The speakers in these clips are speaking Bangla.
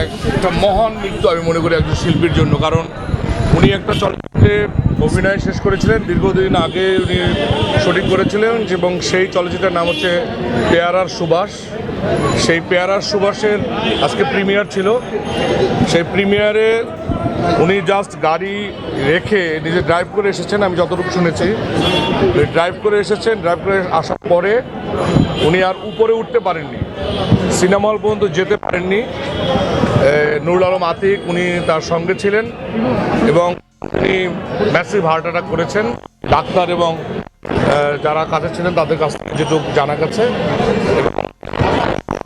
একটা মহান মৃত্যু আমি মনে করি একজন শিল্পীর জন্য। কারণ উনি একটা চলচ্চিত্রে অভিনয় শেষ করেছিলেন, দীর্ঘদিন আগে উনি শুটিং করেছিলেন, এবং সেই চলচ্চিত্রের নাম হচ্ছে পেয়ারার সুবাস। সেই পেয়ারার সুবাসের আজকে প্রিমিয়ার ছিল। সেই প্রিমিয়ারে উনি জাস্ট গাড়ি রেখে নিজে ড্রাইভ করে এসেছেন, আমি যতটুকু শুনেছি ড্রাইভ করে এসেছেন। ড্রাইভ করে আসার পরে উনি আর উপরে উঠতে পারেননি, সিনেমা হল পর্যন্ত যেতে পারেননি। নুরুল আলম আতিক উনি তার সঙ্গে ছিলেন এবং উনি ম্যাসিভ হার্ট অ্যাটাক করেছেন। ডাক্তার এবং যারা কাছে ছিলেন তাদের কাছ থেকে যেটুকু জানা গেছে,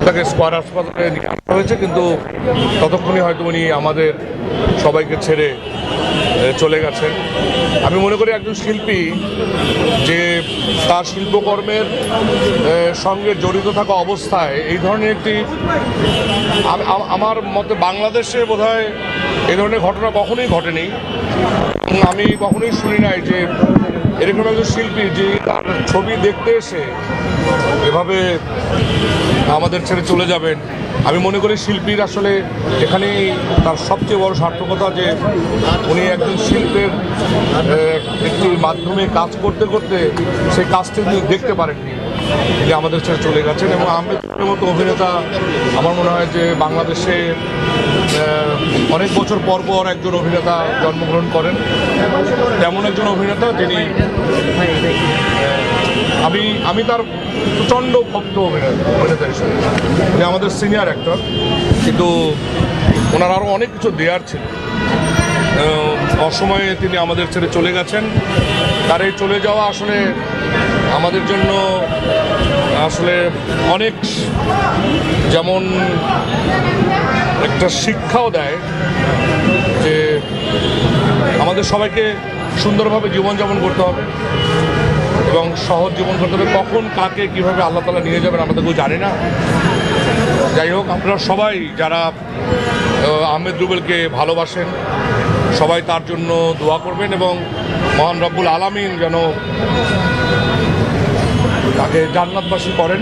তাকে স্কয়ার হাসপাতালে নিয়ে আসা হয়েছে, কিন্তু ততক্ষণই হয়তো উনি আমাদের সবাইকে ছেড়ে চলে গেছেন। আমি মনে করি একজন শিল্পী যে তার শিল্পকর্মের সঙ্গে জড়িত থাকা অবস্থায় এই ধরনের একটি, আমার মতে বাংলাদেশে বোধহয় এই ধরনের ঘটনা কখনোই ঘটেনি। আমি কখনোই শুনি নাই যে এরকম একজন শিল্পী যে তার ছবি দেখতে এসে এভাবে আমাদের ছেড়ে চলে যাবেন। আমি মনে করি শিল্পীর আসলে এখানেই তার সবচেয়ে বড় সার্থকতা, যে উনি একজন শিল্পের একটি মাধ্যমে কাজ করতে করতে সেই কাজটি তিনি দেখতে পারেননি, যে আমাদের ছেড়ে চলে গেছেন। এবং আহমেদের মতো অভিনেতা আমার মনে হয় যে বাংলাদেশে অনেক বছর পর পর একজন অভিনেতা জন্মগ্রহণ করেন, তেমন একজন অভিনেতা যিনি, আমি তার প্রচণ্ড ভক্ত অভিনেতা হিসেবে, যে আমাদের সিনিয়র অ্যাক্টর, কিন্তু ওনার আরও অনেক কিছু দেওয়ার ছিল। অসময়ে তিনি আমাদের ছেড়ে চলে গেছেন। তার এই চলে যাওয়া আসলে আমাদের জন্য আসলে অনেক, যেমন একটা শিক্ষাও দেয় যে আমাদের সবাইকে সুন্দরভাবে জীবনযাপন করতে হবে এবং সহজ জীবন করতে হবে। কখন কাকে কীভাবে আল্লাহ তাআলা নিয়ে যাবেন আমরা তো কেউ জানি না। যাই হোক, আপনারা সবাই যারা আহমেদ রুবেলকে ভালোবাসেন সবাই তার জন্য দোয়া করবেন এবং মহান রব্বুল আলামিন যেন তাকে জান্নাতবাসী করেন।